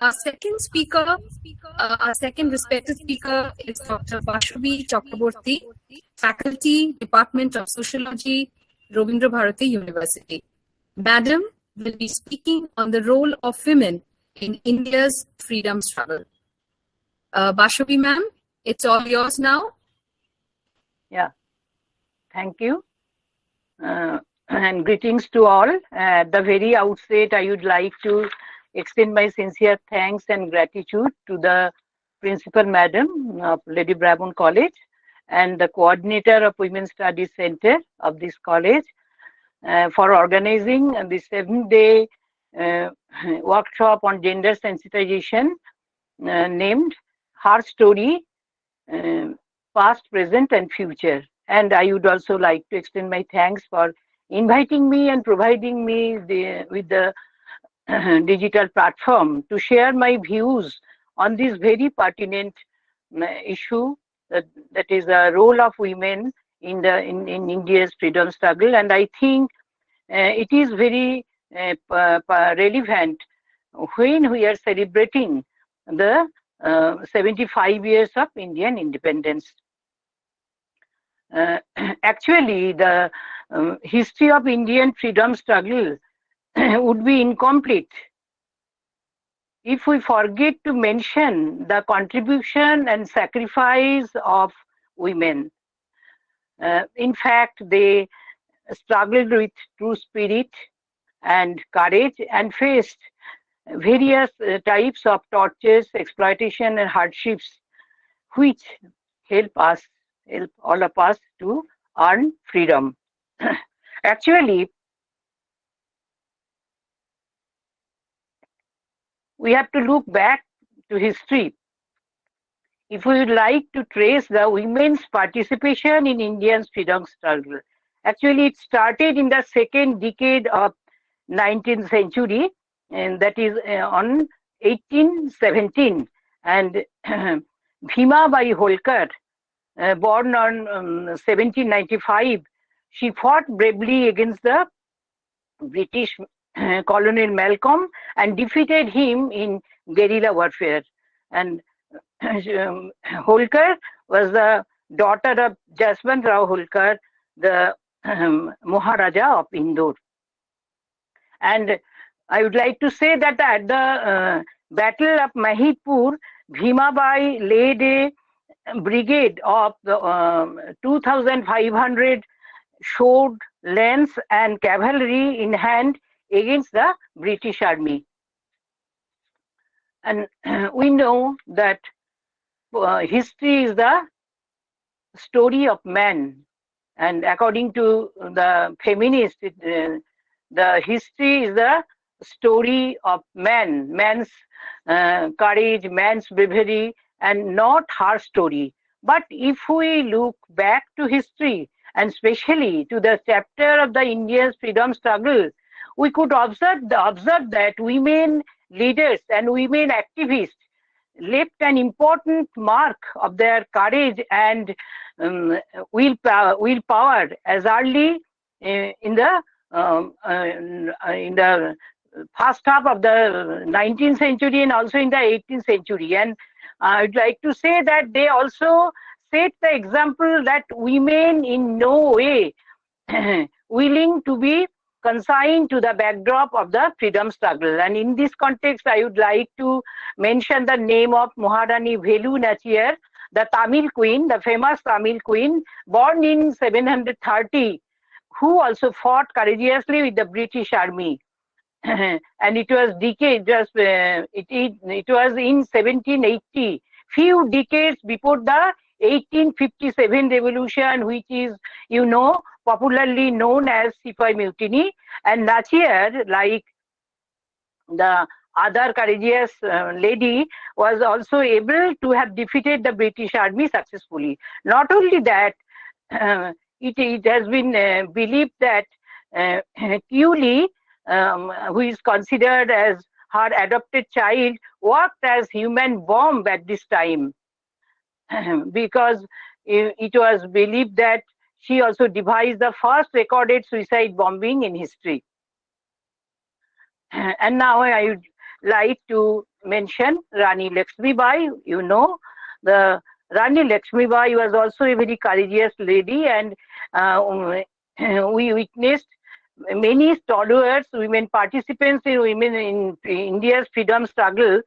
Our second speaker, our second respected speaker is Dr. Basabi Chakraborty, Faculty, Department of Sociology, Rabindra Bharati University. Madam will be speaking on the role of women in India's freedom struggle. Basabi ma'am, it's all yours now. Yeah, thank you. And greetings to all. At the very outset, I would like to extend my sincere thanks and gratitude to the Principal Madam of Lady Brabourne College and the Coordinator of Women's Studies Center of this college for organizing the 7-day workshop on gender sensitization named Her Story, Past, Present and Future. And I would also like to extend my thanks for inviting me and providing me with the digital platform to share my views on this very pertinent issue, that is the role of women in India's freedom struggle. And I think it is very relevant when we are celebrating the 75 years of Indian independence. Actually, the history of Indian freedom struggle would be incomplete if we forget to mention the contribution and sacrifice of women. In fact, they struggled with true spirit and courage and faced various types of tortures, exploitation and hardships, which help all of us to earn freedom. Actually, we have to look back to history if we would like to trace the women's participation in India's freedom struggle. Actually, it started in the second decade of 19th century, and that is on 1817. And Bhima Bai Holkar, born on 1795, she fought bravely against the British Colonel Malcolm and defeated him in guerrilla warfare. And Holkar was the daughter of Jaswant Rao Holkar, the Maharaja of Indore. And I would like to say that at the Battle of Mahidpur, Bhima Bai led a brigade of 2,500 sword, lance and cavalry in hand against the British Army. And we know that history is the story of man, and according to the feminists, the history is the story of man's courage, man's bravery, and not her story. But if we look back to history, and especially to the chapter of the India's freedom struggle, we could observe that women leaders and women activists left an important mark of their courage and willpower as early in the first half of the 19th century and also in the 18th century. And I'd like to say that they also set the example that women in no way willing to be consigned to the backdrop of the freedom struggle. And in this context, I would like to mention the name of Maharani Velu Nachiyar, the Tamil queen, the famous Tamil queen, born in 730, who also fought courageously with the British Army. And it was it was in 1780, few decades before the 1857 revolution, which is, popularly known as Sipai Mutiny. And Nachiyar, like the other courageous lady, was also able to have defeated the British Army successfully. Not only that, it has been believed that Kiuli, who is considered as her adopted child, worked as human bomb at this time, because it was believed that she also devised the first recorded suicide bombing in history. And now I would like to mention Rani Lakshmibai. You know, the Rani Lakshmibai was also a very courageous lady, and we witnessed many stalwarts, women participants in women in India's freedom struggle,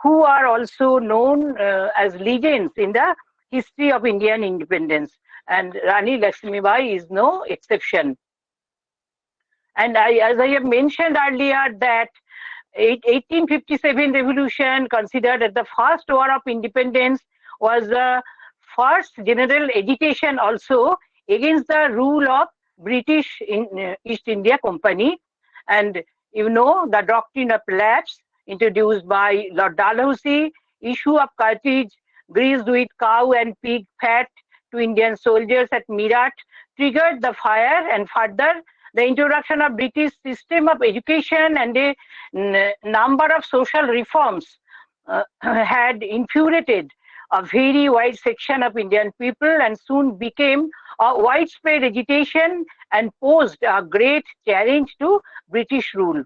who are also known as legends in the history of Indian independence. And Rani Lakshmibai is no exception. And as I have mentioned earlier, that 1857 revolution, considered as the first war of independence, was the first general agitation also against the rule of British East India Company. And you know, the doctrine of lapse, introduced by Lord Dalhousie, issue of cartridge greased with cow and pig fat to Indian soldiers at Meerut, triggered the fire, and further the introduction of British system of education and a number of social reforms had infuriated a very wide section of Indian people, and soon became a widespread agitation and posed a great challenge to British rule.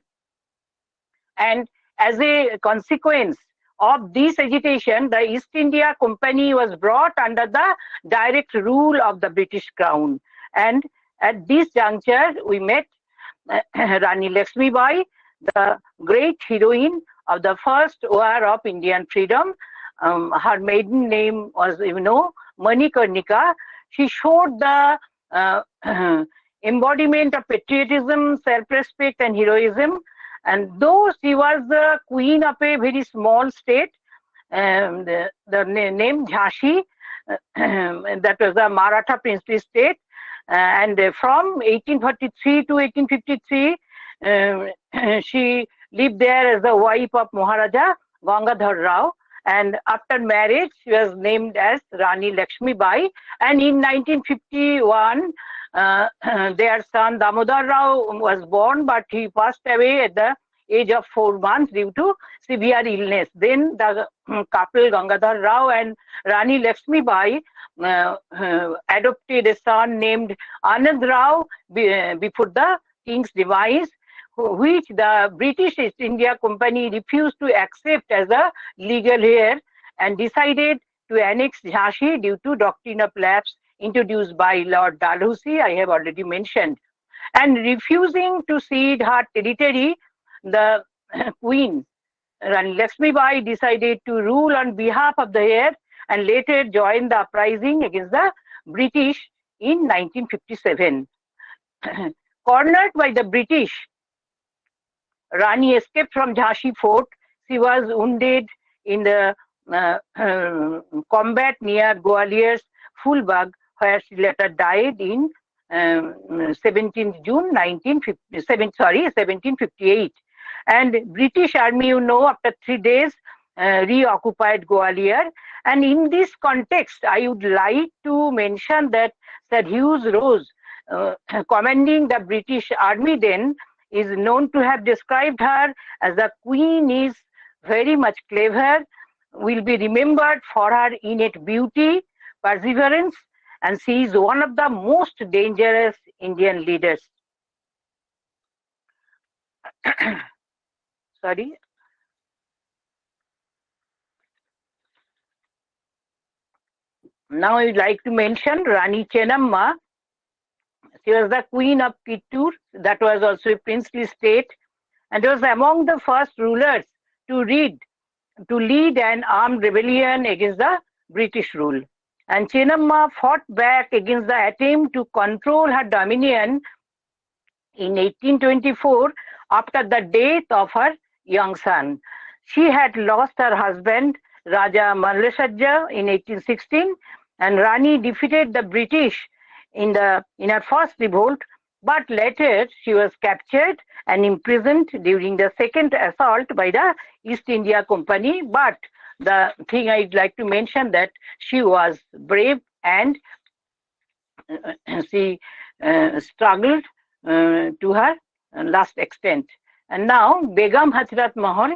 And as a consequence of this agitation, the East India Company was brought under the direct rule of the British Crown. And at this juncture, we met Rani Lakshmibai, the great heroine of the first war of Indian freedom. Her maiden name was, you know, Manikarnika. She showed the embodiment of patriotism, self-respect, and heroism. And though she was the queen of a very small state, the name Jhansi, that was a Maratha princely state, and from 1843 to 1853, she lived there as the wife of Maharaja Gangadhar Rao. And after marriage, she was named as Rani Lakshmibai. And in 1951, their son Damodar Rao was born, but he passed away at the age of 4 months due to severe illness. Then the couple Gangadhar Rao and Rani Lakshmibai adopted a son named Anand Rao before the king's demise, which the British East India Company refused to accept as a legal heir, and decided to annex Jhansi due to doctrine of lapse introduced by Lord Dalhousie, I have already mentioned. And refusing to cede her territory, the queen, Rani Lakshmibai, decided to rule on behalf of the heir, and later joined the uprising against the British in 1957. Cornered by the British, Rani escaped from Jhansi fort. She was wounded in the combat near Gwalior's Fulbagh, where she later died in 17th June 1758. And British army, you know, after 3 days reoccupied Gwalior. And in this context, I would like to mention that Sir Hughes Rose, commanding the British army then, is known to have described her as the queen is very much clever, will be remembered for her innate beauty, perseverance, and she is one of the most dangerous Indian leaders. Sorry. Now I would like to mention Rani Chennamma. She was the queen of Kittur, that was also a princely state, and was among the first rulers to lead an armed rebellion against the British rule. And Chennamma fought back against the attempt to control her dominion in 1824 after the death of her young son. She had lost her husband, Raja Mallesajja, in 1816, and Rani defeated the British in her first revolt, but later she was captured and imprisoned during the second assault by the East India Company. But the thing I'd like to mention that she was brave, and she struggled to her last extent. And now Begum Hazrat Mahal.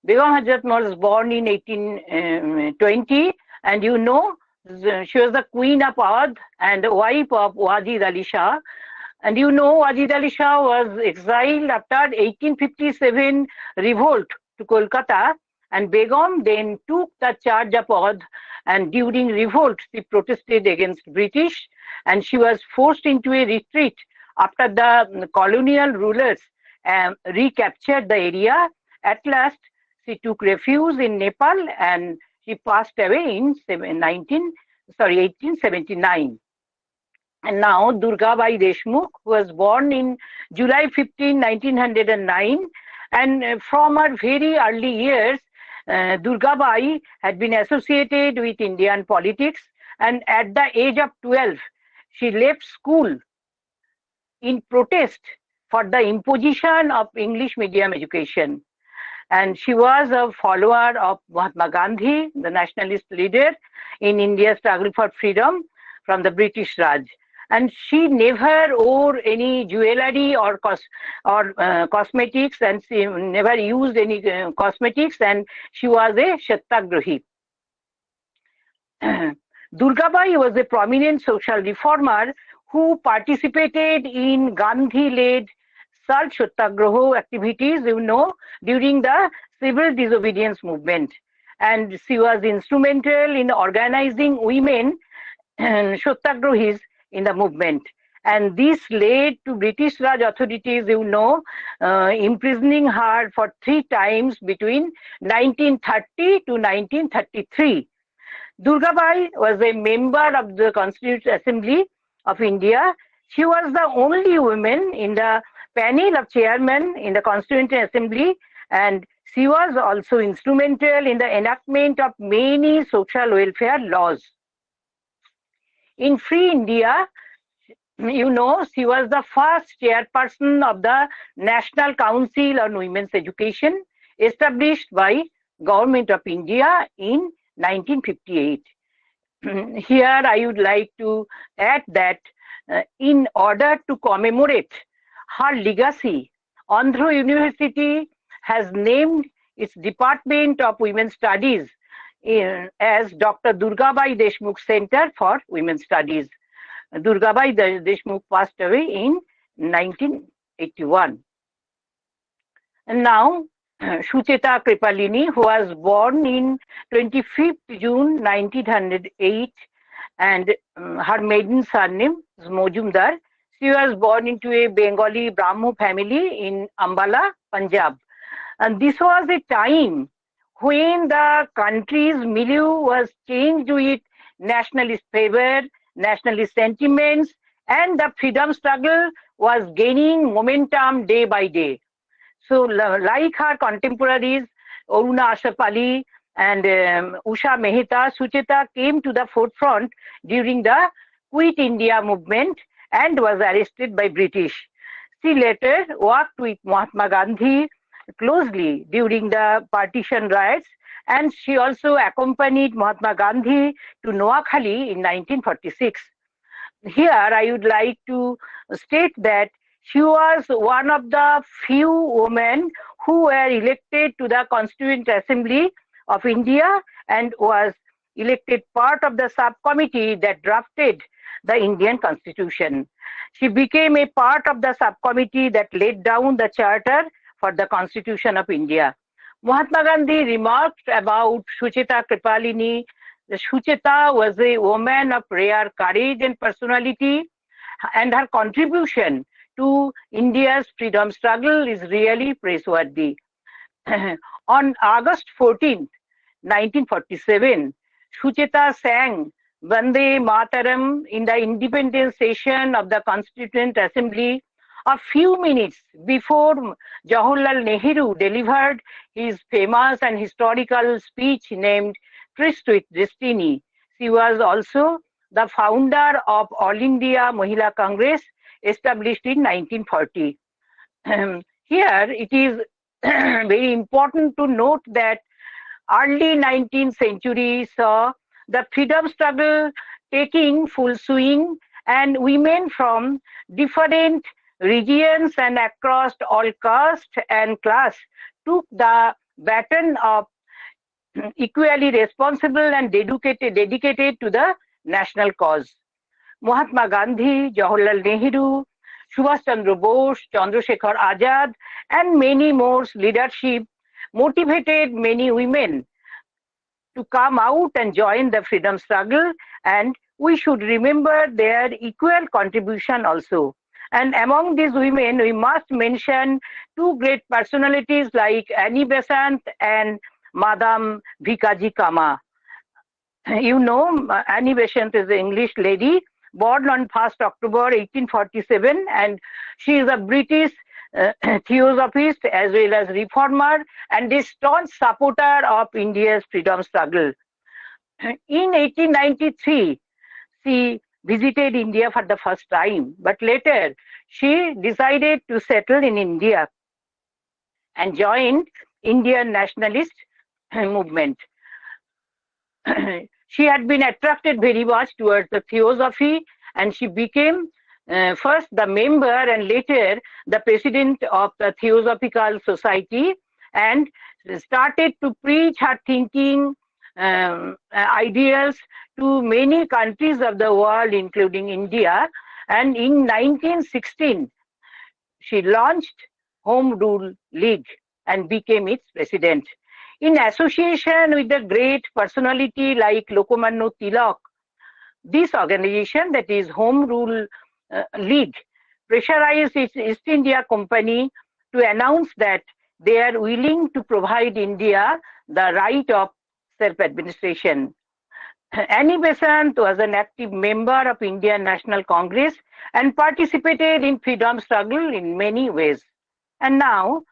Begum Hazrat Mahal was born in 1820, and you know, she was the queen of Awadh and wife of Wajid Ali Shah. And you know, Wajid Ali Shah was exiled after 1857 revolt to Kolkata, and Begum then took the charge of Oudh, and during revolt she protested against British, and she was forced into a retreat after the colonial rulers recaptured the area. At last she took refuge in Nepal, and she passed away in 1879. And now Durgabai Deshmukh was born in July 15, 1909, and from her very early years, Durgabai had been associated with Indian politics, and at the age of 12, she left school in protest for the imposition of English medium education. And she was a follower of Mahatma Gandhi, the nationalist leader in India's struggle for freedom from the British Raj. And she never wore any jewelry or cosmetics, and she never used any cosmetics, and she was a Satyagrahi. Durgabai was a prominent social reformer who participated in Gandhi-led salt satyagraha activities, during the civil disobedience movement. And she was instrumental in organizing women satyagrahis in the movement. And this led to British Raj authorities, imprisoning her for 3 times between 1930 to 1933. Durgabai was a member of the Constituent Assembly of India. She was the only woman in the panel of chairmen in the Constituent Assembly, and she was also instrumental in the enactment of many social welfare laws. In Free India, she was the first chairperson of the National Council on Women's Education, established by Government of India in 1958. Here I would like to add that in order to commemorate her legacy, Andhra University has named its Department of Women's Studies as Dr. Durgabai Deshmukh Center for Women's Studies. Durgabai Deshmukh passed away in 1981. And now, Sucheta Kripalini, who was born in 25th June 1908, and her maiden surname is Mojumdar. She was born into a Bengali Brahmo family in Ambala, Punjab. And this was a time when the country's milieu was changed with nationalist favor, nationalist sentiments, and the freedom struggle was gaining momentum day by day. So like her contemporaries, Aruna Ashapali and Usha Mehta, Sucheta came to the forefront during the Quit India movement and was arrested by British. She later worked with Mahatma Gandhi closely during the partition riots, and she also accompanied Mahatma Gandhi to Noakhali in 1946. Here I would like to state that she was one of the few women who were elected to the Constituent Assembly of India and was elected part of the subcommittee that drafted the Indian Constitution. She became a part of the subcommittee that laid down the charter for the Constitution of India. Mahatma Gandhi remarked about Sucheta Kripalini. Sucheta was a woman of rare courage and personality, and her contribution to India's freedom struggle is really praiseworthy. On August 14, 1947, Sucheta sang Vande Mataram in the independence session of the Constituent Assembly a few minutes before Jawaharlal Nehru delivered his famous and historical speech named Tryst with Destiny. She was also the founder of All India Mahila Congress, established in 1940. Here it is very important to note that early 19th century saw the freedom struggle taking full swing, and women from different regions and across all caste and class took the baton of equally responsible and dedicated to the national cause. Mahatma Gandhi, Jawaharlal Nehru, Subhash Chandra Bose, Chandrasekhar Azad, and many more's leadership motivated many women to come out and join the freedom struggle, and we should remember their equal contribution also. And among these women, we must mention two great personalities like Annie Besant and Madame Bhikaji Cama. You know, Annie Besant is an English lady born on 1st October 1847, and she is a British theosophist as well as reformer and a staunch supporter of India's freedom struggle. In 1893, she visited India for the first time, but later she decided to settle in India and joined Indian nationalist movement. She had been attracted very much towards the theosophy, and she became first the member and later the president of the Theosophical Society, and started to preach her thinking ideals to many countries of the world, including India. And in 1916, she launched Home Rule League and became its president. In association with a great personality like Lokmanya Tilak, this organization, that is Home Rule League, pressurized its East India Company to announce that they are willing to provide India the right of self-administration. Annie Besant was an active member of Indian National Congress and participated in freedom struggle in many ways. And now,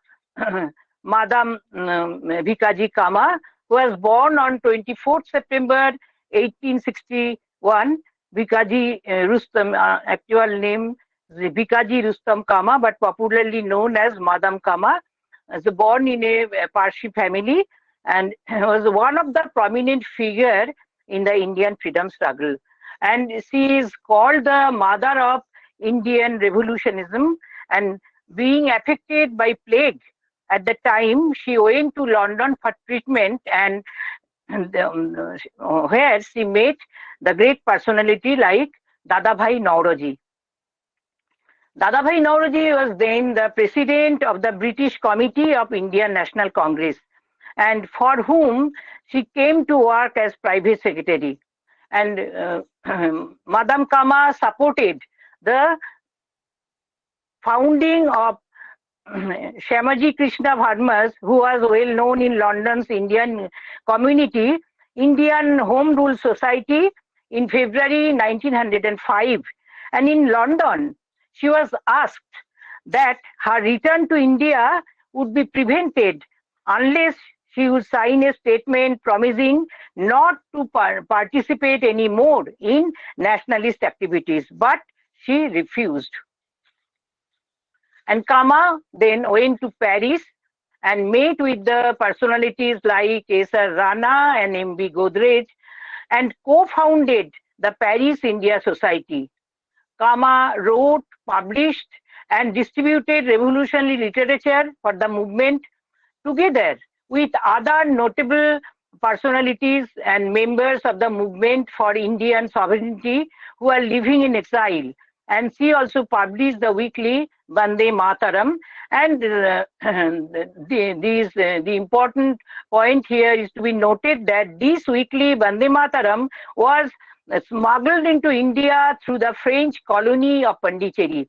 Madame Bhikaji Cama, who was born on 24th September 1861, Bhikaji Rustam, actual name is Bhikaji Rustam Cama, but popularly known as Madame Cama, was born in a Parsi family and was one of the prominent figures in the Indian freedom struggle. And she is called the mother of Indian revolutionism, and being affected by plague at the time, she went to London for treatment, and where she met the great personality like Dadabhai Naoroji. Dadabhai Naoroji was then the president of the British Committee of Indian National Congress, and for whom she came to work as private secretary. And Madame Cama supported the founding of Shamaji Krishna Varma's, who was well known in London's Indian community, Indian Home Rule Society in February 1905. And in London, she was asked that her return to India would be prevented unless she would sign a statement promising not to participate anymore in nationalist activities, but she refused. And Cama then went to Paris and met with the personalities like S.R. Rana and M.B. Godrej and co-founded the Paris India Society. Cama wrote, published, and distributed revolutionary literature for the movement together with other notable personalities and members of the movement for Indian sovereignty who are living in exile. And she also published the weekly Vande Mataram. And the important point here is to be noted that this weekly Vande Mataram was smuggled into India through the French colony of Pondicherry.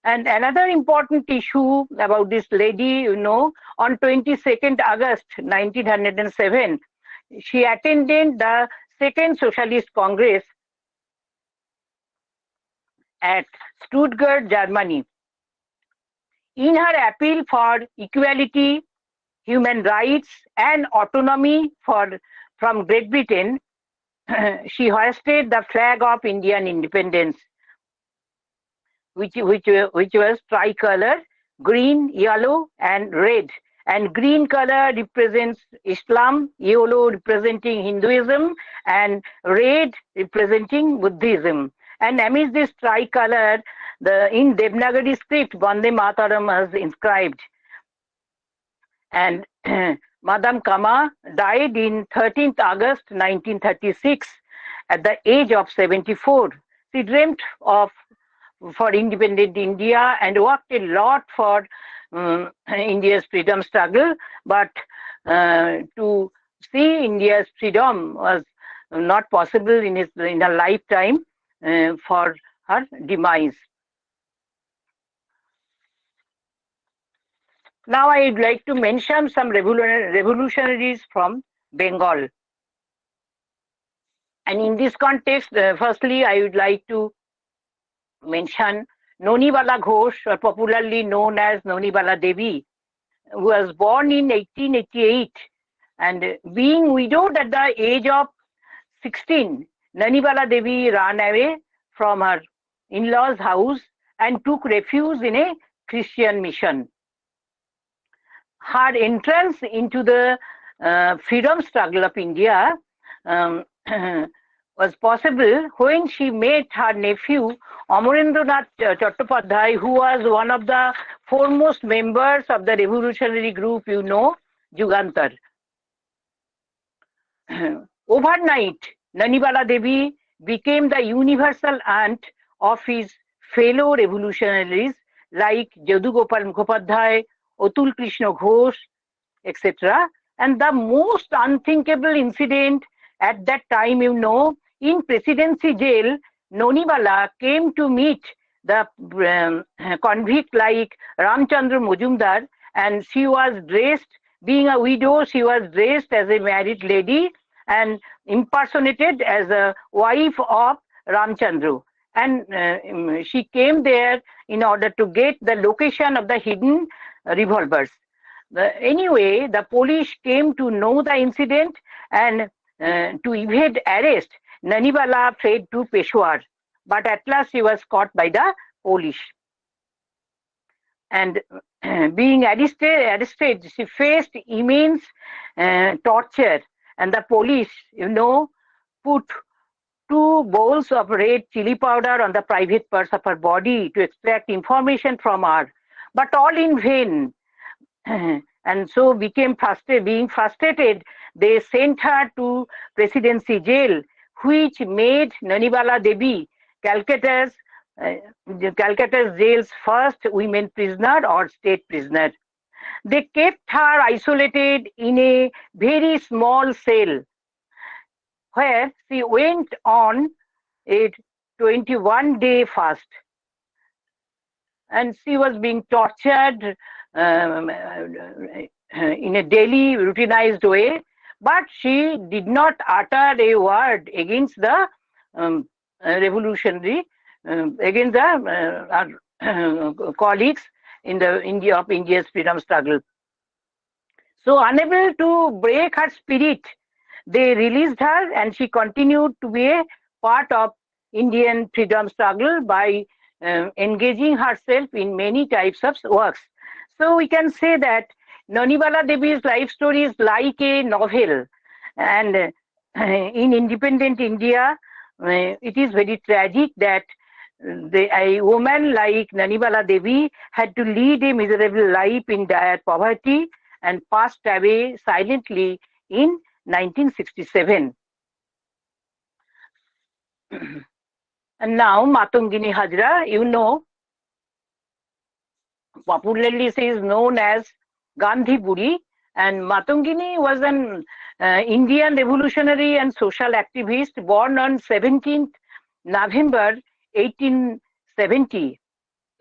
And another important issue about this lady, you know, on 22nd August 1907, she attended the Second Socialist Congress at Stuttgart, Germany. In her appeal for equality, human rights, and autonomy from Great Britain, she hoisted the flag of Indian independence, which was tricolor, green, yellow, and red. And green color represents Islam, yellow representing Hinduism, and red representing Buddhism. And amidst this tricolor, in Devanagari script, Vande Mataram was inscribed. And Madame Cama died in 13th August 1936 at the age of 74. She dreamt for independent India and worked a lot for India's freedom struggle, but to see India's freedom was not possible in her lifetime for her demise. Now I would like to mention some revolutionaries from Bengal. And in this context, firstly, I would like to mention Nonibala Ghosh, or popularly known as Nonibala Devi, who was born in 1888, and being widowed at the age of 16, Nonibala Devi ran away from her in-laws' house and took refuge in a Christian mission. Her entrance into the freedom struggle of India was possible when she met her nephew Amarendranath Chattopadhyay, who was one of the foremost members of the revolutionary group, Jugantar. Overnight, Nonibala Devi became the universal aunt of his fellow revolutionaries like Jadugopal Mukhopadhyay, Atul Krishna Ghosh, etc. And the most unthinkable incident at that time, in Presidency jail, Nonibala came to meet the convict like Ramchandra Majumdar, and she was dressed, being a widow, she was dressed as a married lady and impersonated as a wife of Ramchandra. And she came there in order to get the location of the hidden revolvers. Anyway, the police came to know the incident, and to evade arrest, Nonibala fled to Peshawar, but at last she was caught by the police. And being arrested, she faced immense torture, and the police, put 2 bowls of red chili powder on the private parts of her body to extract information from her, but all in vain. And so being frustrated, they sent her to Presidency jail, which made Nonibala Devi Calcutta's jail's first women prisoner or state prisoner. They kept her isolated in a very small cell, where she went on a 21-day fast. And she was being tortured in a daily routinized way, but she did not utter a word against the revolutionary, against the colleagues in the India's freedom struggle. So unable to break her spirit, they released her, and she continued to be a part of Indian freedom struggle by engaging herself in many types of works. So we can say that Nonibala Devi's life story is like a novel, and in independent India, it is very tragic that a woman like Nonibala Devi had to lead a miserable life in dire poverty and passed away silently in 1967. And now Matangini Hajra, popularly she is known as Gandhi Buri, and Matangini was an Indian revolutionary and social activist born on 17th November 1870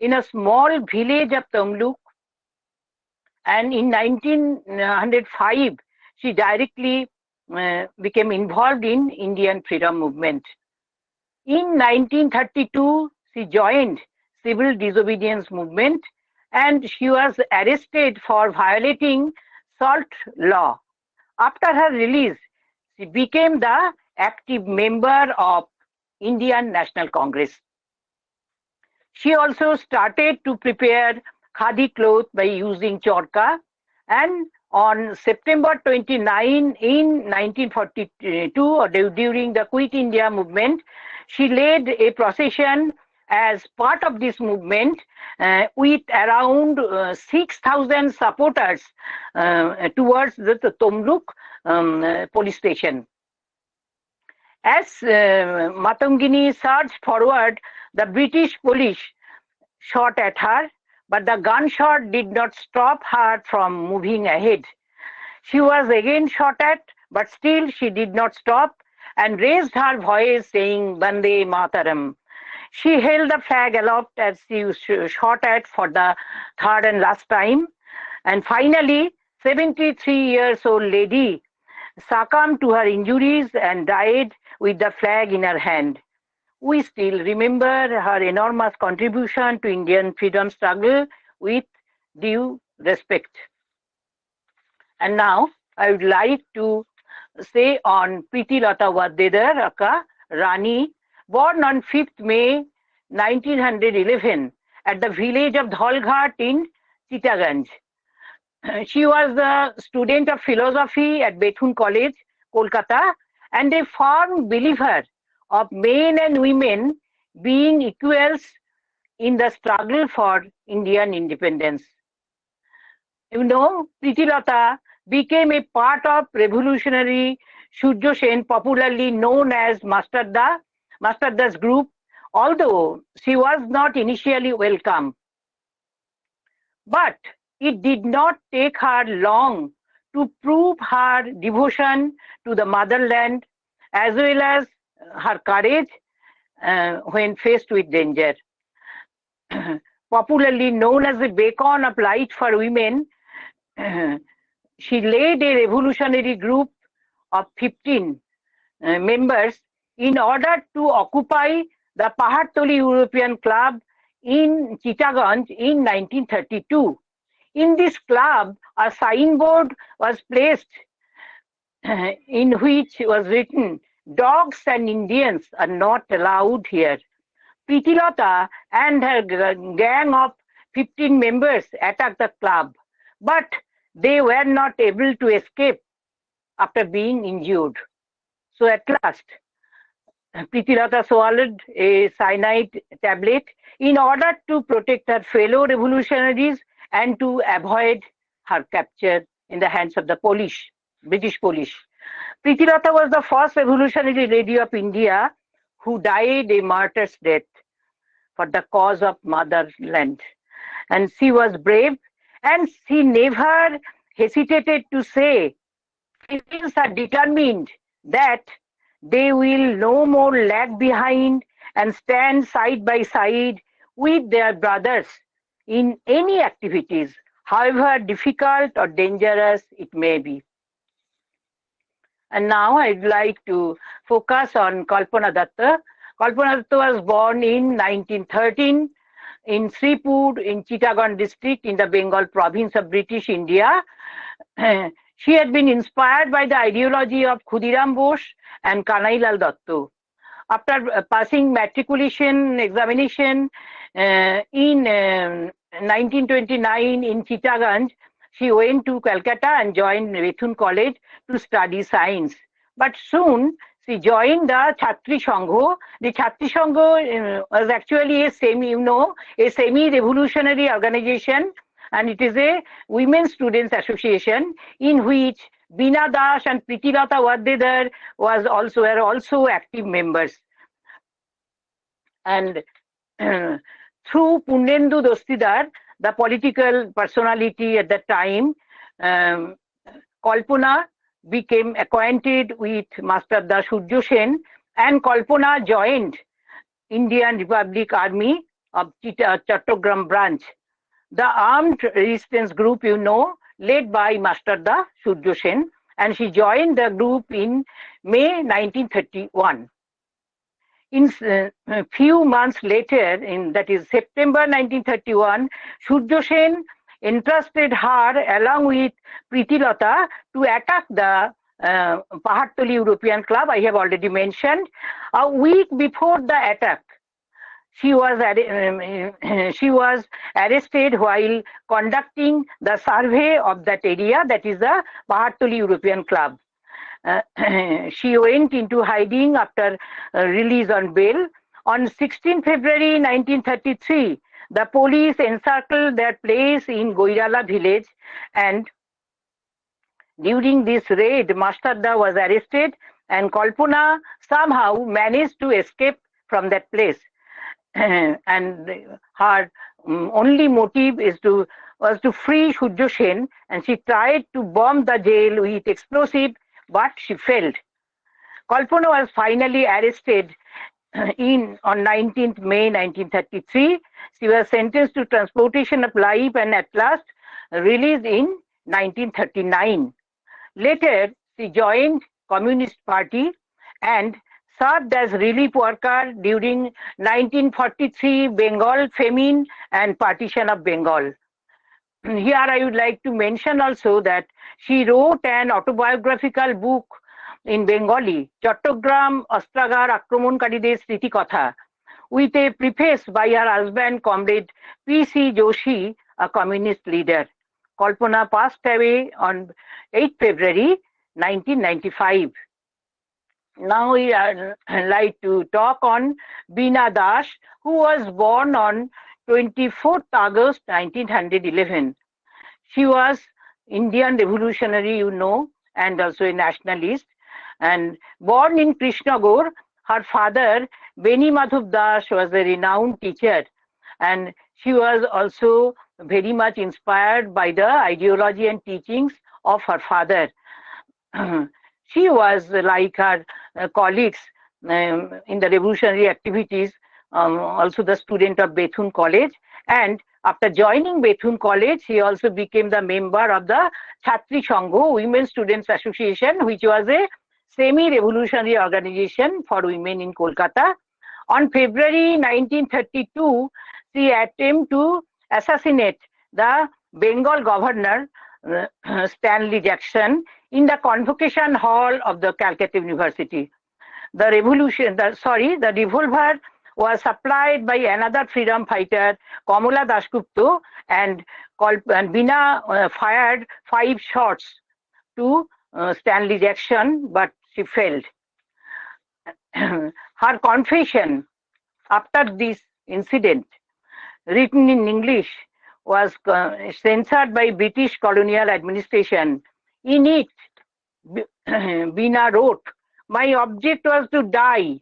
in a small village of Tamluk, and in 1905 she directly became involved in Indian freedom movement. In 1932 she joined civil disobedience movement, and she was arrested for violating salt law. After her release, she became the active member of Indian National Congress. She also started to prepare khadi cloth by using chorka, and on September 29 in 1942, or during the Quit India movement, she led a procession as part of this movement with around 6,000 supporters towards the Tamluk police station. As Matangini surged forward, the British police shot at her, but the gunshot did not stop her from moving ahead. She was again shot at, but still she did not stop and raised her voice saying, Bande Mataram. She held the flag aloft as she was shot at for the third and last time. And finally, 73 years old lady succumbed to her injuries and died with the flag in her hand. We still remember her enormous contribution to Indian freedom struggle with due respect. And now I would like to say on Priti Lata Waddedar Akka Rani, born on 5th May 1911 at the village of Dholghat in Chittaganj. She was a student of philosophy at Bethune College, Kolkata, and a firm believer of men and women being equals in the struggle for Indian independence. You know, Priti Lata became a part of revolutionary Surya Sen, popularly known as Masterda's group, although she was not initially welcome. But it did not take her long to prove her devotion to the motherland as well as her courage when faced with danger. Popularly known as the beacon of light for women, she led a revolutionary group of 15 members in order to occupy the Pahartoli European Club in Chittaganj in 1932. In this club, a signboard was placed in which was written, "Dogs and Indians are not allowed here." Priti Lata and her gang of 15 members attacked the club, but they were not able to escape after being injured. So at last, Priti Lata swallowed a cyanide tablet in order to protect her fellow revolutionaries and to avoid her capture in the hands of the British police. Priti Lata was the first revolutionary lady of India who died a martyr's death for the cause of motherland. And she was brave, and she never hesitated to say, Indians are determined that they will no more lag behind and stand side by side with their brothers in any activities, however difficult or dangerous it may be. And now I'd like to focus on Kalpana Datta. Kalpana Datta was born in 1913 in Sripur in Chittagong district in the Bengal province of British India. She had been inspired by the ideology of Khudiram Bose and Kanailal Datta. After passing matriculation examination in 1929 in Chittagong, she went to Calcutta and joined Bethune College to study science. But soon she joined the Chhatri Sangho. The Chhatri Sangho was actually a semi-revolutionary organization, and it is a women students association in which Beena Das and Priti Lata Waddedar were also active members. And through Purnendu Dostidar, the political personality at that time, Kalpana became acquainted with Master Surya Sen, and Kalpana joined Indian Republic Army of Chattogram branch, the armed resistance group, led by Master Surya Sen, and she joined the group in May 1931. In a few months later, that is September 1931, Surya Sen entrusted her along with Priti Lata to attack the Pahartoli European Club, I have already mentioned. A week before the attack, she was arrested while conducting the survey of that area, that is the Pahartoli European Club. She went into hiding after release on bail. On 16 February 1933, the police encircled their place in Goirala village, and during this raid, Master Da was arrested, and Kalpana somehow managed to escape from that place. and her only motive was to free Surya Sen, and she tried to bomb the jail with explosive, but she failed. Kalpana was finally arrested on 19th May 1933. She was sentenced to transportation of life and at last released in 1939. Later, she joined Communist Party and served as relief worker during 1943 Bengal famine and partition of Bengal. Here I would like to mention also that she wrote an autobiographical book in Bengali, Chattogram Astragar Akramonkaride Sriti Kotha, with a preface by her husband, Comrade P.C. Joshi, a communist leader. Kalpana passed away on 8 February 1995. Now we like to talk on Beena Das, who was born on 24th August 1911. She was Indian revolutionary, and also a nationalist. And born in Krishnagore, her father, Beni Madhav Das, was a renowned teacher. And she was also very much inspired by the ideology and teachings of her father. She was, like her colleagues in the revolutionary activities, also the student of Bethune College. And after joining Bethune College, she also became the member of the Chhatri Sangho, Women Students Association, which was a semi-revolutionary organization for women in Kolkata. On February 1932, she attempted to assassinate the Bengal governor, Stanley Jackson, in the convocation hall of the Calcutta University. The revolver was supplied by another freedom fighter, Kamala Dasgupta, and Beena fired 5 shots to Stanley Jackson, but she failed. Her confession after this incident, written in English, was censored by British colonial administration. In it, Beena wrote, "My object was to die,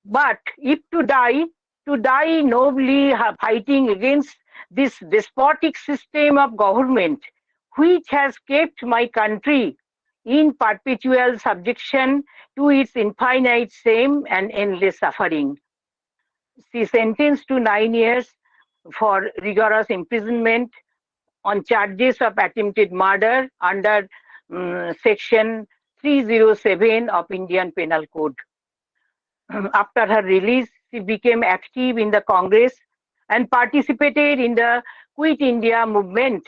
but if to die nobly, fighting against this despotic system of government which has kept my country in perpetual subjection to its infinite shame and endless suffering." She sentenced to 9 years for rigorous imprisonment on charges of attempted murder under section 307 of Indian Penal Code. After her release, she became active in the Congress and participated in the Quit India movement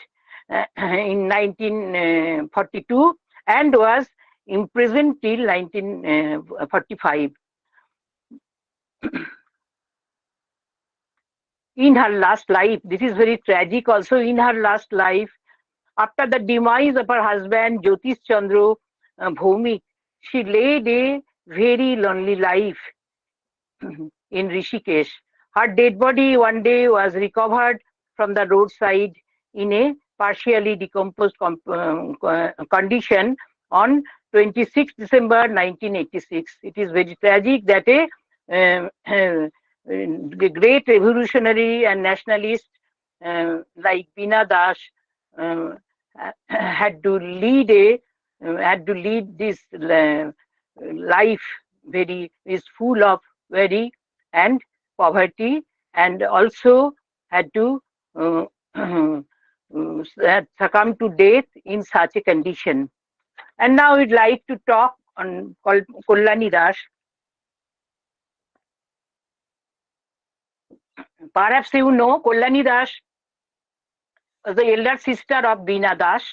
in 1942 and was imprisoned till 1945. In her last life, this is very tragic also, in her last life, after the demise of her husband Jyotish Chandra Bhaumik, she led a very lonely life in Rishikesh. Her dead body one day was recovered from the roadside in a partially decomposed condition on 26 December 1986. It is very tragic that a great revolutionary and nationalist like Beena Das had to lead this life is full of worry and poverty, and also had to succumb to death in such a condition. And now we'd like to talk on Kalyani Das. Perhaps you know Kalyani Das was the elder sister of Beena Das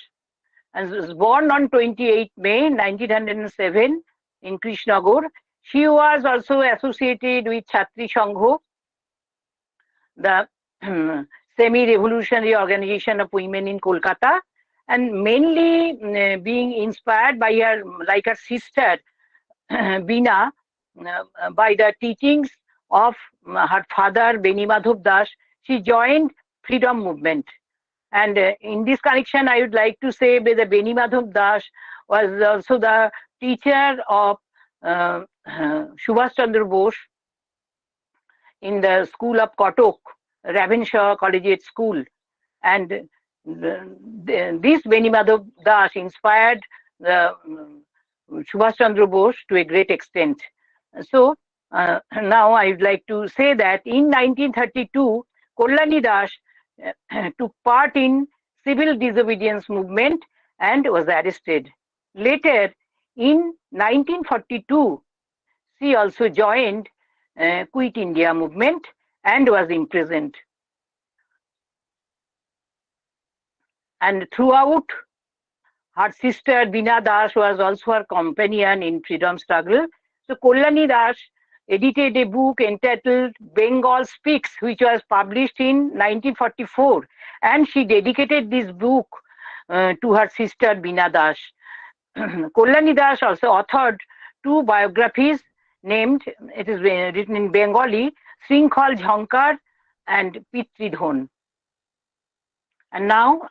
and was born on 28 May 1907 in Krishnagore. She was also associated with Chhatri Sangho, the semi-revolutionary organization of women in Kolkata, and mainly being inspired by her, like her sister Beena, by the teachings of her father Beni Madhav Das. She joined freedom movement. And in this connection, I would like to say that Beni Madhav Das was also the teacher of Subhash Chandra Bose. in the school of Kotok, Ravenshaw Collegiate School. And this Beni Madhav Das inspired the Subhash Chandra Bose to a great extent. So now I would like to say that in 1932, Kalyani Das took part in civil disobedience movement and was arrested. Later, in 1942, she also joined Quit India movement and was imprisoned. And throughout, her sister Bina Das was also her companion in freedom struggle. So Kalyani Das edited a book entitled Bengal Speaks, which was published in 1944, and she dedicated this book to her sister Bina Das. Kalyani Das also authored two biographies named, it is written in Bengali, Srinkhal Jhankar and Pitridhon. And now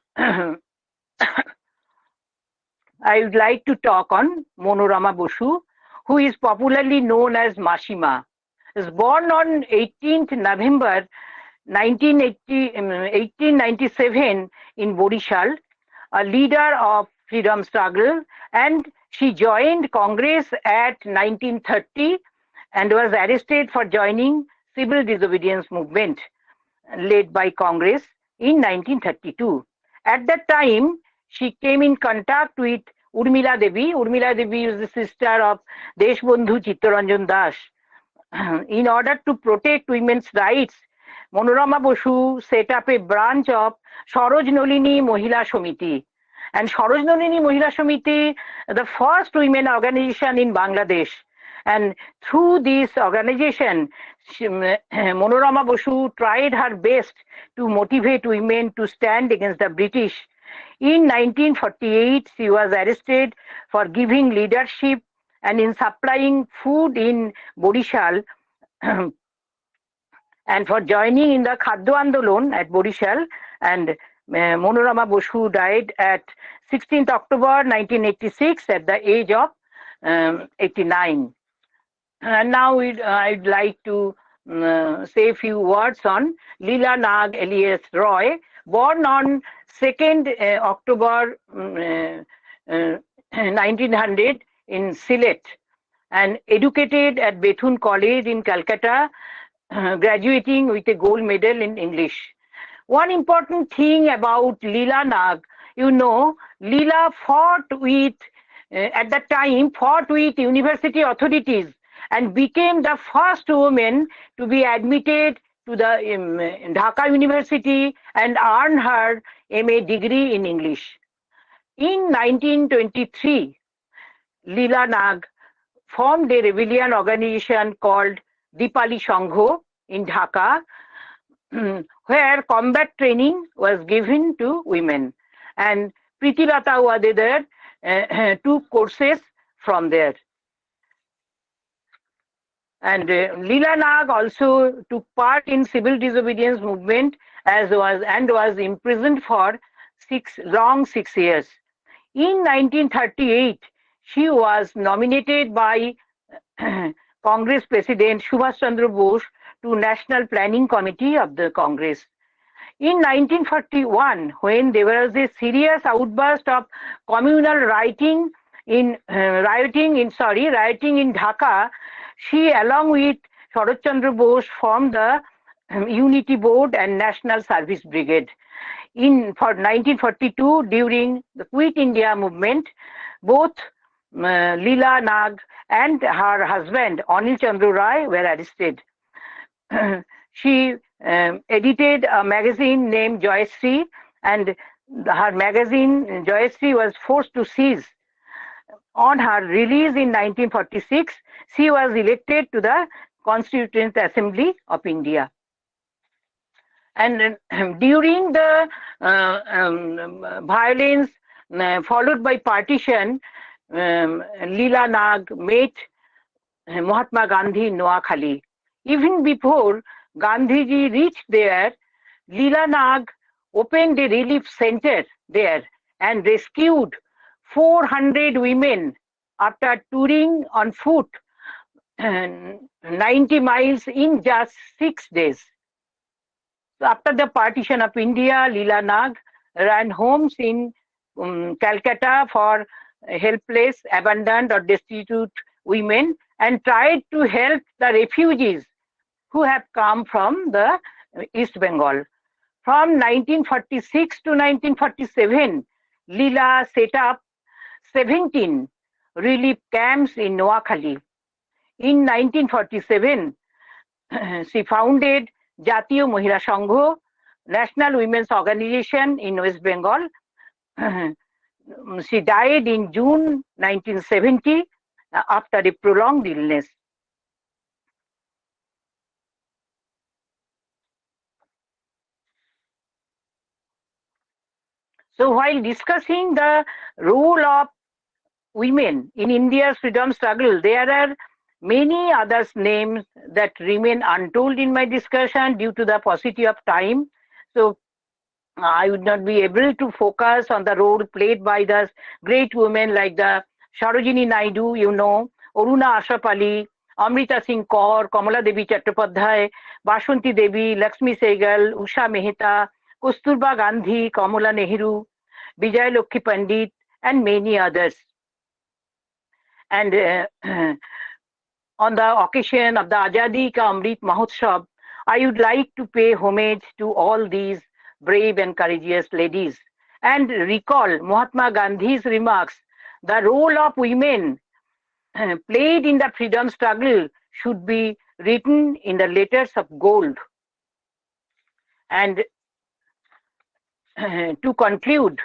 I would like to talk on Monorama Basu, who is popularly known as Mashima. He was born on 18th November 1897 in Borishal, a leader of freedom struggle, and she joined Congress at 1930 and was arrested for joining civil disobedience movement led by Congress in 1932. At that time, she came in contact with Urmila Devi. Urmila Devi is the sister of Deshbandhu Chittaranjan Das. In order to protect women's rights, Monorama Basu set up a branch of Saroj Nalini Mohila Samiti. And Saroj Nalini Mohila Samiti, the first women organization in Bangladesh. And through this organization, Monorama Basu tried her best to motivate women to stand against the British. In 1948, she was arrested for giving leadership and in supplying food in Borishal and for joining in the Khadyo Andolon at Borishal. And Monorama Basu died at 16th October 1986 at the age of 89. And now I'd like to say a few words on Leela Nag alias Roy, born on 2nd October 1900 in Sylhet and educated at Bethune College in Calcutta, graduating with a gold medal in English. One important thing about Leela Nag, Leela fought with, at that time, fought with university authorities and became the first woman to be admitted to the Dhaka University and earn her MA degree in English. In 1923, Leela Nag formed a rebellion organization called Dipali Sangho in Dhaka, where combat training was given to women. And Pritilata Wadedar took courses from there. And Leela Nag also took part in civil disobedience movement was imprisoned for 6 years. In 1938, she was nominated by Congress President Subhash Chandra Bose to National Planning Committee of the Congress. In 1941, when there was a serious outburst of communal rioting in Dhaka, she, along with Sharad Chandra Bose, formed the Unity Board and National Service Brigade. For 1942, during the Quit India movement, both Leela Nag and her husband Anil Chandra Rai were arrested. She edited a magazine named Joyashree, and her magazine Joyashree was forced to cease. On her release in 1946, she was elected to the Constituent Assembly of India. And during the violence followed by partition, Leela Nag met Mahatma Gandhi in Noakhali. Even before Gandhiji reached there, Leela Nag opened a relief center there and rescued 400 women after touring on foot 90 miles in just 6 days. So after the partition of India, Leela Nag ran homes in Calcutta for helpless, abandoned or destitute women and tried to help the refugees who have come from the East Bengal. From 1946 to 1947, Leela set up 17 relief camps in Noakhali. In 1947, she founded Jatiyo Mahila Sangho, National Women's Organization in West Bengal. She died in June 1970 after a prolonged illness. So while discussing the role of women in India's freedom struggle, there are many others names that remain untold in my discussion due to the paucity of time. So I would not be able to focus on the role played by the great women like the Sarojini Naidu, Aruna Ashapali, Amrita Singh Kaur, Kamala Devi Chattopadhyay, Bashanti Devi, Lakshmi Sehgal, Usha Mehta, Kasturba Gandhi, Kamala Nehru, Vijay Lokhi Pandit, and many others. And on the occasion of the Azadi Ka Amrit Mahotsav, I would like to pay homage to all these brave and courageous ladies and recall Mahatma Gandhi's remarks. The role of women played in the freedom struggle should be written in the letters of gold. And to conclude,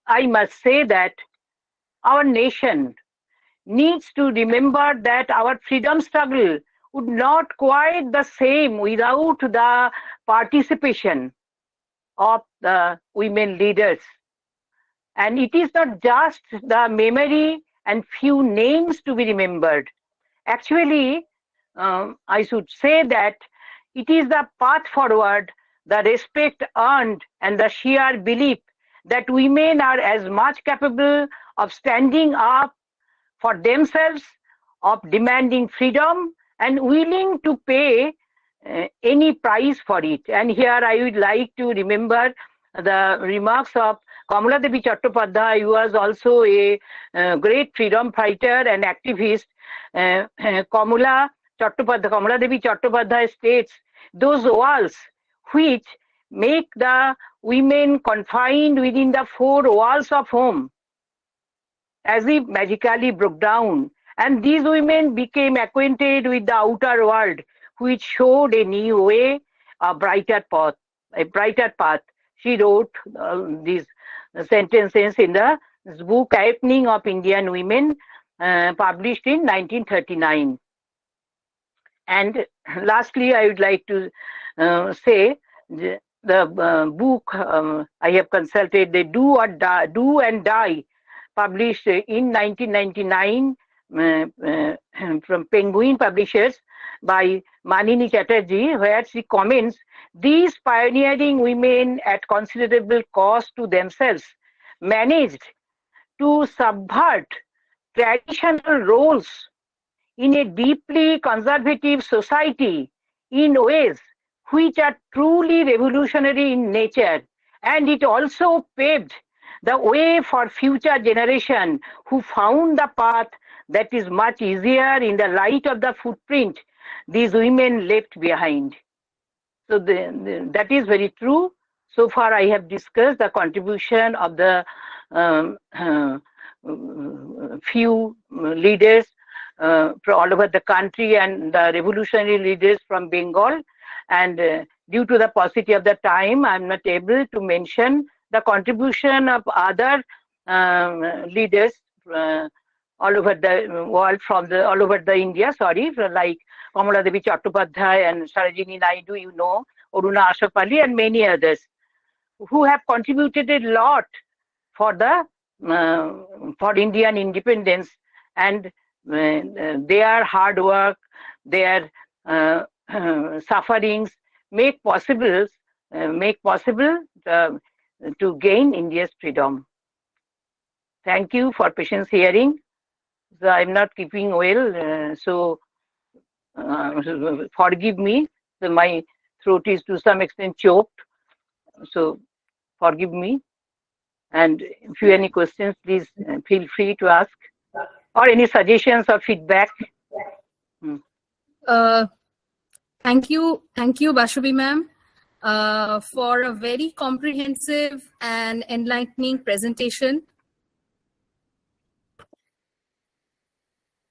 I must say that our nation needs to remember that our freedom struggle would not quite the same without the participation of the women leaders. And it is not just the memory and few names to be remembered. Actually, I should say that it is the path forward, the respect earned, and the sheer belief that women are as much capable of standing up for themselves, of demanding freedom, and willing to pay any price for it. And here I would like to remember the remarks of Kamala Devi Chattopadhyay, who was also a great freedom fighter and activist. Kamala Devi Chattopadhyay states, those walls which make the women confined within the four walls of home as if magically broke down, and these women became acquainted with the outer world, which showed a new way, a brighter path. She wrote these sentences in the book Awakening of Indian Women, published in 1939. And lastly, I would like to say the book I have consulted, the Do and Die, published in 1999 from Penguin Publishers by Manini Chatterjee, where she comments, these pioneering women at considerable cost to themselves managed to subvert traditional roles in a deeply conservative society in ways which are truly revolutionary in nature, and it also paved the way for future generation who found the path that is much easier in the light of the footprint these women left behind. So that is very true. So far I have discussed the contribution of the few leaders from all over the country and the revolutionary leaders from Bengal, and due to the paucity of the time I am not able to mention the contribution of other leaders all over the world, all over the India, like Kamala Devi Chattopadhyay and Sarojini Naidu, Aruna Ashapali and many others who have contributed a lot for Indian independence, and their hard work, their sufferings make possible to gain India's freedom. Thank you for patience hearing. So I'm not keeping well, so forgive me. So my throat is to some extent choked. So forgive me. And if you have any questions, please feel free to ask, or any suggestions or feedback. Thank you, Basabi ma'am, for a very comprehensive and enlightening presentation.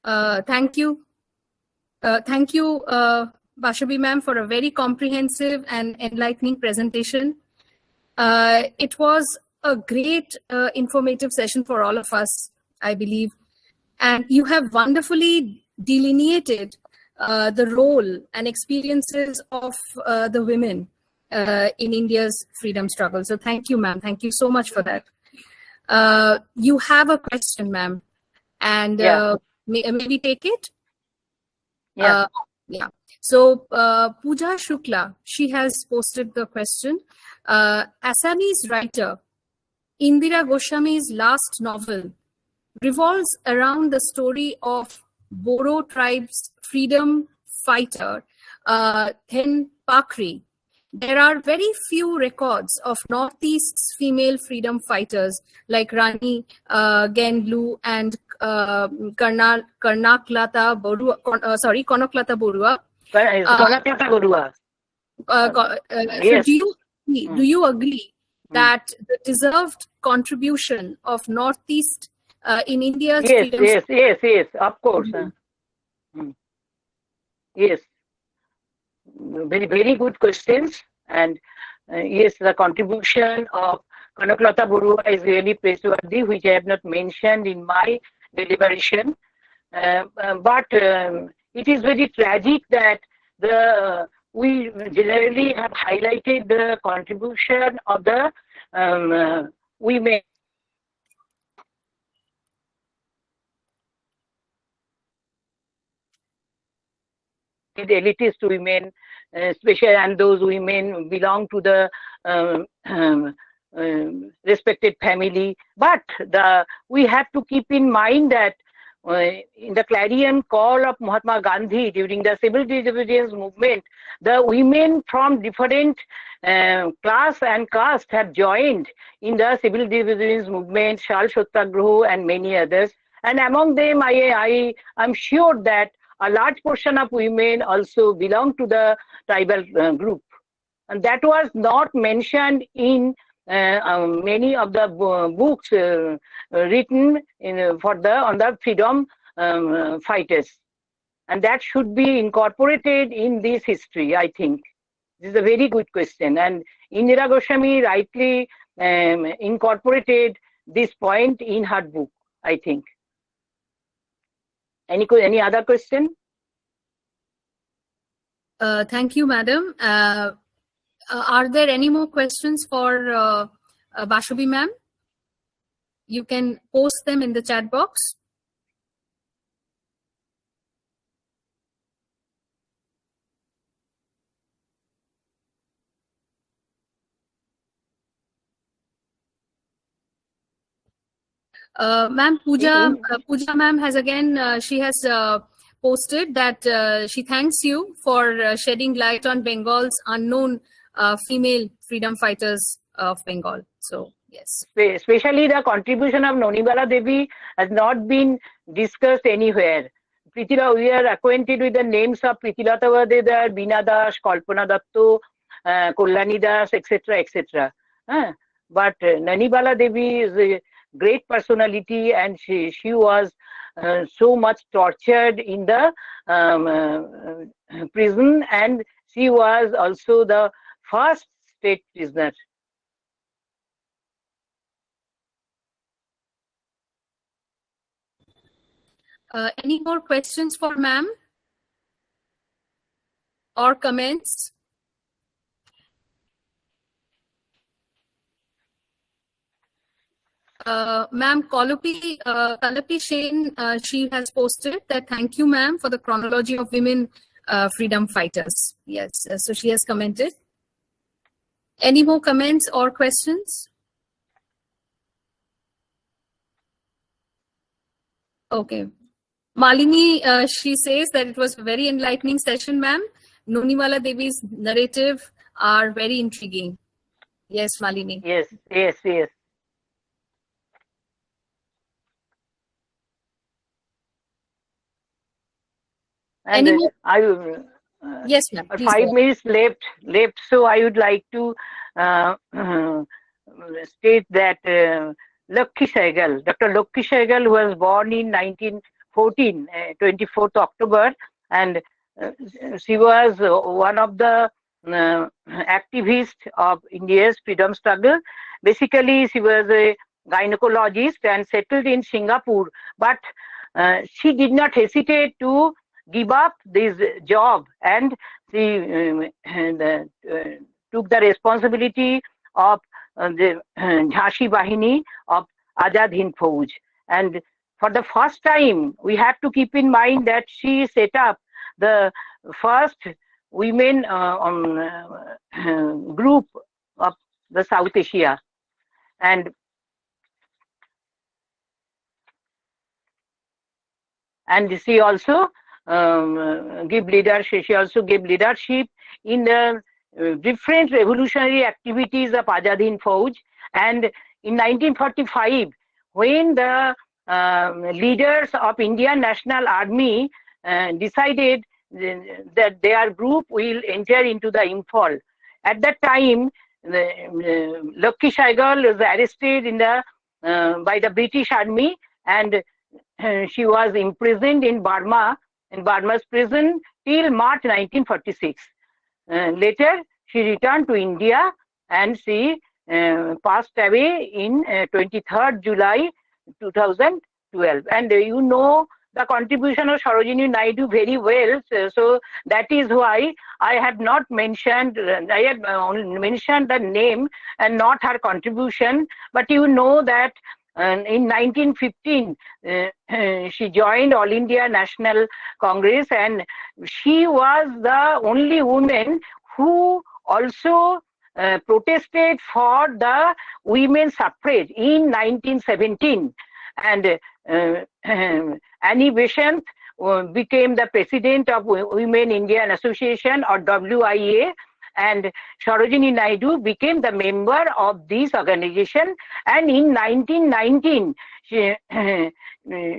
Thank you, Basabi ma'am, for a very comprehensive and enlightening presentation. It was a great informative session for all of us, I believe. And you have wonderfully delineated the role and experiences of the women in India's freedom struggle. So thank you, ma'am. Thank you so much for that. You have a question, ma'am. And may we take it? Yeah. Yeah. So Pooja Shukla, she has posted the question. Assamese writer Indira Goswami's last novel revolves around the story of Boro tribe's freedom fighter, Then Pakri. There are very few records of Northeast's female freedom fighters like Rani Genlu and Konaklata Borua. Konaklata Borua. Yes. So do you agree that the deserved contribution of Northeast in India's freedom? Yes, of course. Yes, very good questions. And yes, the contribution of Konaklata Borua is really praiseworthy, which I have not mentioned in my deliberation. But it is very tragic that we generally have highlighted the contribution of the women. Elitist women, especially, and those women belong to the respected family. But we have to keep in mind that in the clarion call of Mahatma Gandhi during the civil disobedience movement, the women from different class and caste have joined in the civil disobedience movement, Shal Satyagraha and many others. And among them, I am sure that a large portion of women also belong to the tribal group. And that was not mentioned in many of the books written on the freedom fighters. And that should be incorporated in this history, I think. This is a very good question. And Indira Goswami rightly incorporated this point in her book, I think. Any other question? Thank you, madam. Are there any more questions for Basabi ma'am? You can post them in the chat box. Ma'am, Pooja ma'am has again, she has posted that she thanks you for shedding light on Bengal's unknown female freedom fighters of Bengal. So, yes. Especially the contribution of Nonibala Devi has not been discussed anywhere. We are acquainted with the names of Pritilata Vadedar, Beena Das, Kalpana Datto, Kalyani Das, etc., etc. But Nonibala Devi is a great personality, and she was so much tortured in the prison, and she was also the first state prisoner. Any more questions for ma'am or comments? Ma'am, Kalapi Shane, she has posted that thank you, ma'am, for the chronology of women freedom fighters. Yes, so she has commented. Any more comments or questions? Okay. Malini, she says that it was a very enlightening session, ma'am. Nonimala Devi's narrative are very intriguing. Yes, Malini. Yes, yes, yes. And Any more? Yes, ma'am. 5 minutes left. So I would like to state that Lakshmi Sehgal, Dr. Lakshmi Sehgal, who was born in 1914, 24th October, and she was one of the activists of India's freedom struggle. Basically, she was a gynecologist and settled in Singapore, but she did not hesitate to give up this job, and she took the responsibility of the Jhansi Bahini of Azad Hind Fauj. And for the first time, we have to keep in mind that she set up the first women group of the South Asia. And she also gave leadership. She also gave leadership in the different revolutionary activities of Azad Hind Fauj. And in 1945, when the leaders of Indian National Army decided that their group will enter into the Imphal, at that time, Lakshmi Sehgal was arrested in the by the British Army, and she was imprisoned in Burma's prison till March 1946. Later, she returned to India, and she passed away in 23rd July 2012. And you know the contribution of Sarojini Naidu very well, so that is why I have not mentioned, I have only mentioned the name and not her contribution. But you know that in 1915, she joined All India National Congress, and she was the only woman who also protested for the women's suffrage in 1917. And Annie Besant became the president of Women Indian Association, or WIA, and Sarojini Naidu became the member of this organization. And in 1919,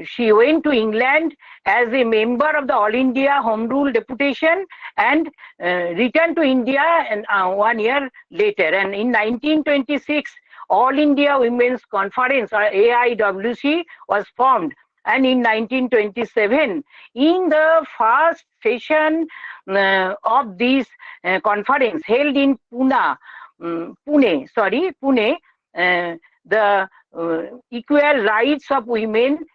she went to England as a member of the All India Home Rule Deputation, and returned to India 1 year later. And in 1926, All India Women's Conference, or AIWC, was formed. And in 1927, in the first session of this conference held in Pune, the equal rights of women,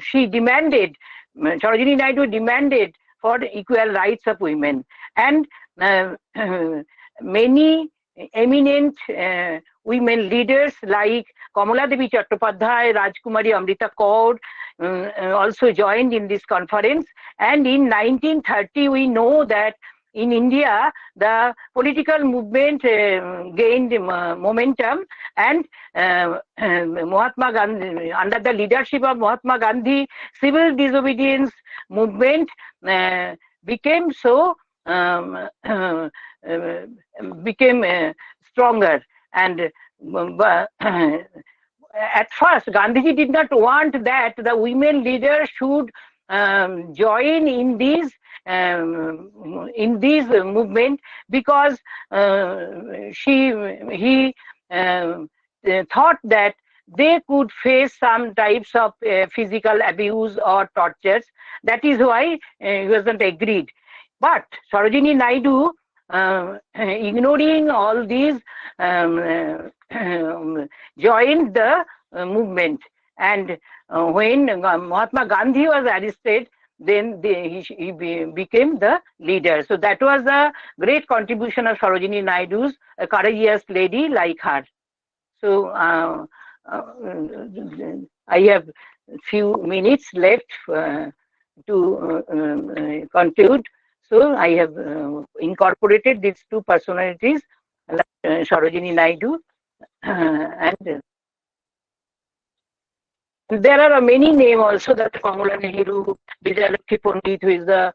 she demanded, Sarojini Naidu demanded for the equal rights of women. And many eminent women leaders like Kamala Devi Chattopadhyay, Rajkumari Amrita Kaur also joined in this conference. And in 1930, we know that in India, the political movement gained momentum, and Mahatma Gandhi, under the leadership of Mahatma Gandhi, civil disobedience movement became stronger. And at first, Gandhiji did not want that the women leaders should join in these movement, because he thought that they could face some types of physical abuse or tortures. That is why he wasn't agreed. But Sarojini Naidu, ignoring all these, joined the movement. And when Mahatma Gandhi was arrested, then he became the leader. So that was a great contribution of Sarojini Naidu's, a courageous lady like her. So I have few minutes left to conclude. So I have incorporated these two personalities, Sarojini Naidu and There are many names also, that Kamala Nehru, Vijayalakshmi Pandit, who is the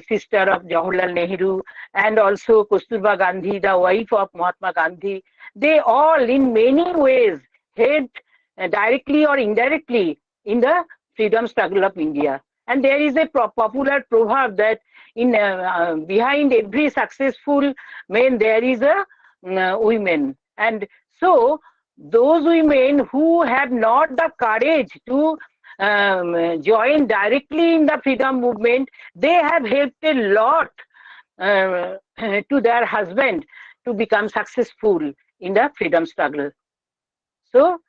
sister of Jawaharlal Nehru, and also Kasturba Gandhi, the wife of Mahatma Gandhi. They all in many ways helped directly or indirectly in the freedom struggle of India. And there is a popular proverb that in behind every successful man there is a women. And so those women who have not the courage to join directly in the freedom movement, they have helped a lot to their husband to become successful in the freedom struggle. So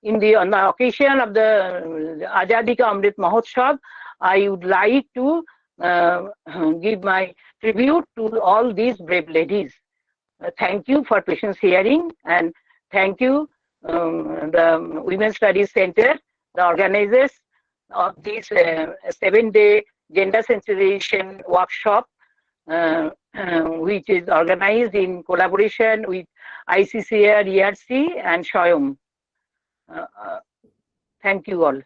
on the occasion of the Azadi Ka Amrit Mahotsav, I would like to give my tribute to all these brave ladies. Thank you for patience hearing, and thank you the Women's Studies Center, the organizers of this 7-day gender sensitization workshop, which is organized in collaboration with ICSSR-ERC and SWAYAM. Thank you all.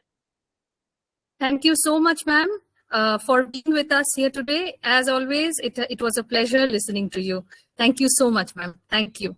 Thank you so much, ma'am, for being with us here today. As always, it was a pleasure listening to you. Thank you so much, ma'am. Thank you.